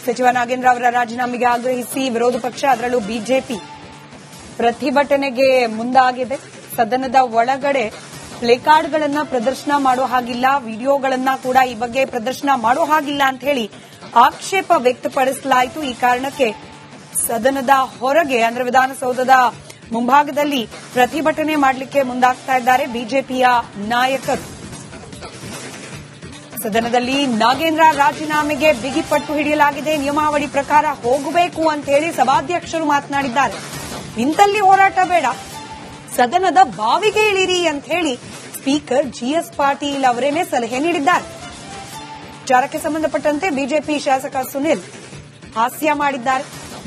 ಸಚಿವ ನಾಗೇಂದ್ರ ಅವರ ರಾಜೀನಾಮೆಗೆ ಆಗ್ರಹಿಸಿ ವಿರೋಧ ಪಕ್ಷ ಅದರಲ್ಲೂ ಬಿಜೆಪಿ ಪ್ರತಿಭಟನೆಗೆ ಮುಂದಾಗಿದೆ. ಸದನದ ಒಳಗಡೆ ಪ್ಲೇಕಾರ್ಡ್ಗಳನ್ನ ಪ್ರದರ್ಶನ ಮಾಡೋ ಹಾಗಿಲ್ಲ, ವಿಡಿಯೋಗಳನ್ನ ಕೂಡ ಈ ಬಗ್ಗೆ ಪ್ರದರ್ಶನ ಮಾಡೋ ಹಾಗಿಲ್ಲ ಅಂತ ಹೇಳಿ ಆಕ್ಷೇಪ ವ್ಯಕ್ತಪಡಿಸಲಾಯಿತು. ಈ ಕಾರಣಕ್ಕೆ ಸದನದ ಹೊರಗೆ ಅಂದ್ರೆ ವಿಧಾನಸೌಧದ ಮುಂಭಾಗದಲ್ಲಿ ಪ್ರತಿಭಟನೆ ಮಾಡಲಿಕ್ಕೆ ಮುಂದಾಗ್ತಾ ಇದ್ದಾರೆ ಬಿಜೆಪಿಯ ನಾಯಕರು. ಸದನದಲ್ಲಿ ನಾಗೇಂದ್ರ ರಾಜೀನಾಮೆಗೆ ಬಿಗಿಪಟ್ಟು ಹಿಡಿಯಲಾಗಿದೆ, ನಿಯಮಾವಳಿ ಪ್ರಕಾರ ಹೋಗಬೇಕು ಅಂತ ಹೇಳಿ ಸಭಾಧ್ಯಕ್ಷರು ಮಾತನಾಡಿದ್ದಾರೆ. ಇಂತಲ್ಲಿ ಹೋರಾಟ ಬೇಡ, ಸದನದ ಬಾವಿಗೆ ಇಳಿರಿ ಅಂತ ಹೇಳಿ ಸ್ಪೀಕರ್ ಜಿಎಸ್ ಪಾಟೀಲ್ ಅವರೇನೆ ಸಲಹೆ ನೀಡಿದ್ದಾರೆ. ವಿಚಾರಕ್ಕೆ ಸಂಬಂಧಪಟ್ಟಂತೆ ಬಿಜೆಪಿ ಶಾಸಕ ಸುನಿಲ್ ಹಾಸ್ಯ ಮಾಡಿದ್ದಾರೆ.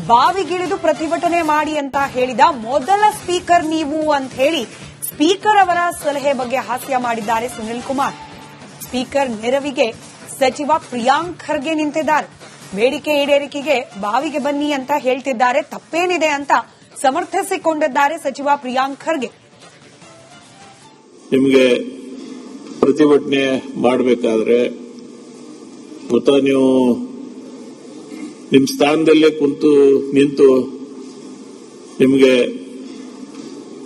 ಬಾವಿಗಿಳಿದು ಪ್ರತಿಭಟನೆ ಮಾಡಿ ಅಂತ ಹೇಳಿದ ಮೊದಲ ಸ್ಪೀಕರ್ ನೀವು ಅಂತ ಹೇಳಿ ಸ್ಪೀಕರ್ ಅವರ ಸಲಹೆ ಬಗ್ಗೆ ಹಾಸ್ಯ ಮಾಡಿದ್ದಾರೆ ಸುನಿಲ್ ಕುಮಾರ್. ಸ್ಪೀಕರ್ ನೆರವಿಗೆ ಸಚಿವ ಪ್ರಿಯಾಂಕ್ ಖರ್ಗೆ ನಿಂತಿದ್ದಾರೆ. ಬೇಡಿಕೆ ಈಡೇರಿಕೆಗೆ ಬಾವಿಗೆ ಬನ್ನಿ ಅಂತ ಹೇಳ್ತಿದ್ದಾರೆ, ತಪ್ಪೇನಿದೆ ಅಂತ ಸಮರ್ಥಿಸಿಕೊಂಡಿದ್ದಾರೆ ಸಚಿವ ಪ್ರಿಯಾಂಕ್ ಖರ್ಗೆ. ನಿಮಗೆ ಪ್ರತಿಭಟನೆ ಮಾಡಬೇಕಾದ್ರೆ ಗೊತ್ತಾ, ನೀವು ನಿಮ್ಮ ಸ್ಥಾನದಲ್ಲೇ ನಿಂತು ನಿಮಗೆ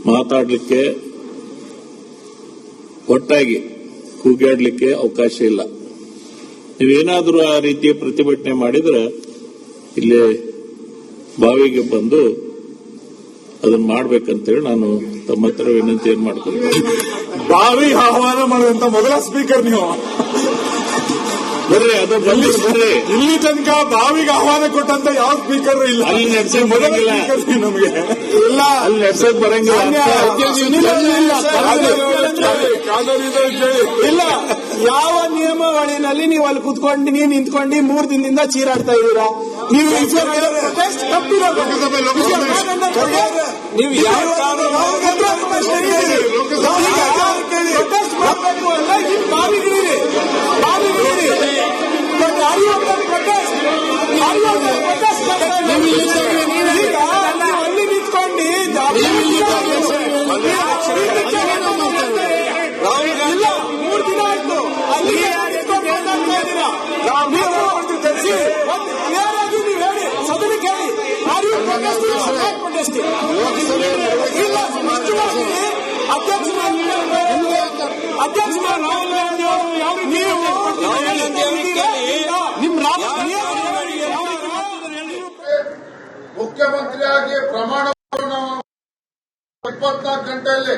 ಮಾತಾಡಲಿಕ್ಕೆ, ಒಟ್ಟಾಗಿ ಕೂಗಾಡಲಿಕ್ಕೆ ಅವಕಾಶ ಇಲ್ಲ. ನೀವೇನಾದರೂ ಆ ರೀತಿಯ ಪ್ರತಿಭಟನೆ ಮಾಡಿದ್ರೆ ಇಲ್ಲಿ ಬಾವಿಗೆ ಬಂದು ಅದನ್ನ ಮಾಡ್ಬೇಕಂತೇಳಿ ನಾನು ತಮ್ಮ ಹತ್ರ ವಿನಂತಿಯನ್ನು ಮಾಡ್ಕೊಳ್ತೀನಿ. ಬಾವಿ ಆಹ್ವಾನ ಮಾಡುವಂತ ಮೊದಲ ಸ್ಪೀಕರ್ ನೀವು. ಬರ್ರಿ, ಅದು ಬರ್ರಿ. ಇಲ್ಲಿ ತನಕ ಬಾವಿಗೆ ಆಹ್ವಾನ ಕೊಟ್ಟಂತ ಯಾವ ಸ್ಪೀಕರ್ ಇಲ್ಲ. ಅಲ್ಲಿ ನಡ್ಸಕ್ ಬರಂಗಿಲ್ಲ ನಮಗೆ, ಇಲ್ಲ ಅಲ್ಲಿ ನಡ್ಸಕ್ ಬರಂಗಿಲ್ಲ. ಇಲ್ಲ, ಯಾವ ನಿಯಮಾವಳಿನಲ್ಲಿ ನೀವು ಅಲ್ಲಿ ಕುತ್ಕೊಂಡು ನೀವು ನಿಂತ್ಕೊಂಡು 3 ದಿನದಿಂದ ಚೀರಾಡ್ತಾ ಇದ್ದೀರಾ? ನೀವು ನೀವು ಯಾವ ಪ್ರೊಟೆಸ್ಟ್ ಮಾಡಬೇಕು ಅಲ್ಲ, ಇಲ್ಲಿ ಬಾವಿಗಿಳಿರಿ, ಬಾವಿಗಿಳಿರಿ. ಅಲ್ಲಿ ನಿಂತ್ಕೊಂಡು ಇಲ್ಲ, 3 ದಿನ ಆಯ್ತು ಅಲ್ಲಿ ನೀವು ಹೇಳಿ, ಸದನಕ್ಕೆ ಹೇಳಿ, ಇಲ್ಲ ಅಧ್ಯಕ್ಷ ರಾಹುಲ್ ಗಾಂಧಿ ಅವರು ಯಾವ ಮುಖ್ಯಮಂತ್ರಿಯಾಗಿ ಪ್ರಮಾಣ 24 ಗಂಟೆಯಲ್ಲಿ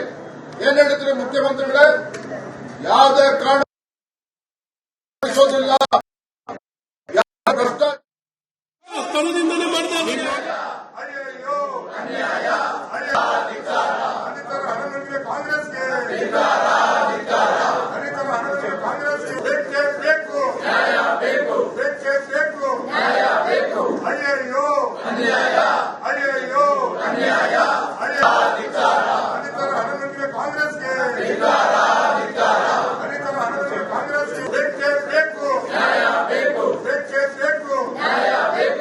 ಏನ್ ಹೇಳಿದ್ರಿ ಮುಖ್ಯಮಂತ್ರಿಗಳೇ? ಯಾವುದೇ ಕಾರಣ ಸ್ಥಳದಿಂದಲೇ ಮಾಡ್ತಾರೆ.